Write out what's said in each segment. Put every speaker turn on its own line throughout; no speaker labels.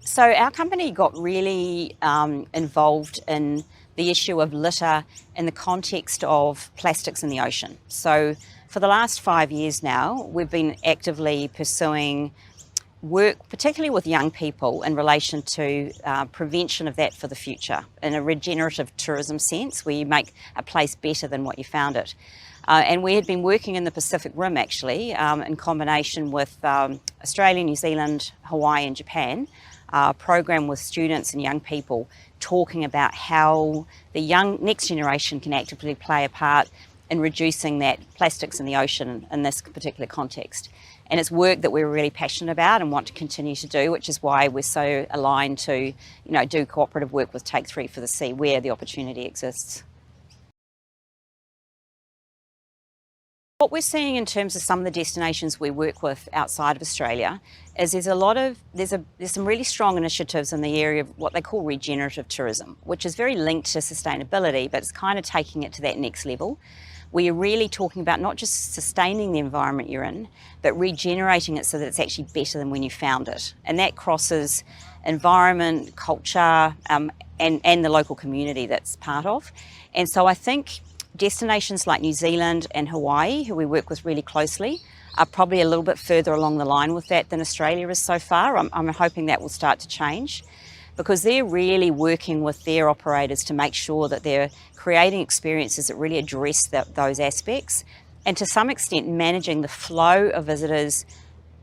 So our company got really involved in the issue of litter in the context of plastics in the ocean. So for the last 5 years now, we've been actively pursuing work, particularly with young people, in relation to prevention of that for the future, in a regenerative tourism sense, where you make a place better than what you found it. And we had been working in the Pacific Rim, actually, in combination with Australia, New Zealand, Hawaii and Japan, a program with students and young people talking about how the young next generation can actively play a part in reducing that plastics in the ocean in this particular context. And it's work that we're really passionate about and want to continue to do, which is why we're so aligned to, do cooperative work with Take 3 for the Sea where the opportunity exists. What we're seeing in terms of some of the destinations we work with outside of Australia is there's some really strong initiatives in the area of what they call regenerative tourism, which is very linked to sustainability, but it's kind of taking it to that next level. We are really talking about not just sustaining the environment you're in, but regenerating it so that it's actually better than when you found it. And that crosses environment, culture, and the local community that's part of. And so I think destinations like New Zealand and Hawaii, who we work with really closely, are probably a little bit further along the line with that than Australia is so far. I'm hoping that will start to change, because they're really working with their operators to make sure that they're creating experiences that really address those aspects, and to some extent managing the flow of visitors,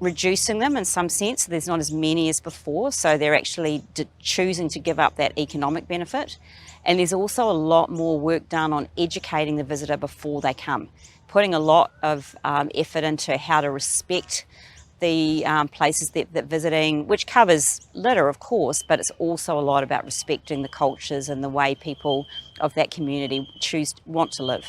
reducing them in some sense. There's not as many as before, so they're actually choosing to give up that economic benefit. And there's also a lot more work done on educating the visitor before they come, putting a lot of effort into how to respect the places that they're visiting, which covers litter, of course, but it's also a lot about respecting the cultures and the way people of that community want to live.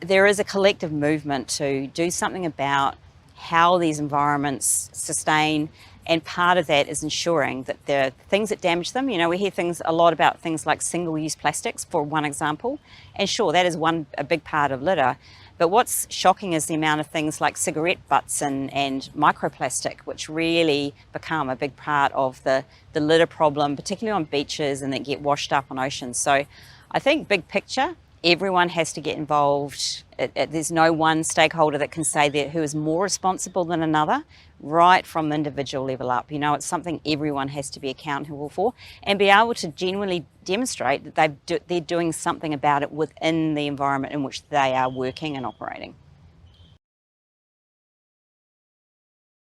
There is a collective movement to do something about how these environments sustain, and part of that is ensuring that the things that damage them, we hear a lot about things like single-use plastics, for one example, and sure, that is a big part of litter. But what's shocking is the amount of things like cigarette butts and microplastic, which really become a big part of the litter problem, particularly on beaches, and that get washed up on oceans. So I think big picture, everyone has to get involved. There's no one stakeholder that can say that who is more responsible than another, right from the individual level up. It's something everyone has to be accountable for and be able to genuinely demonstrate that they're doing something about it within the environment in which they are working and operating.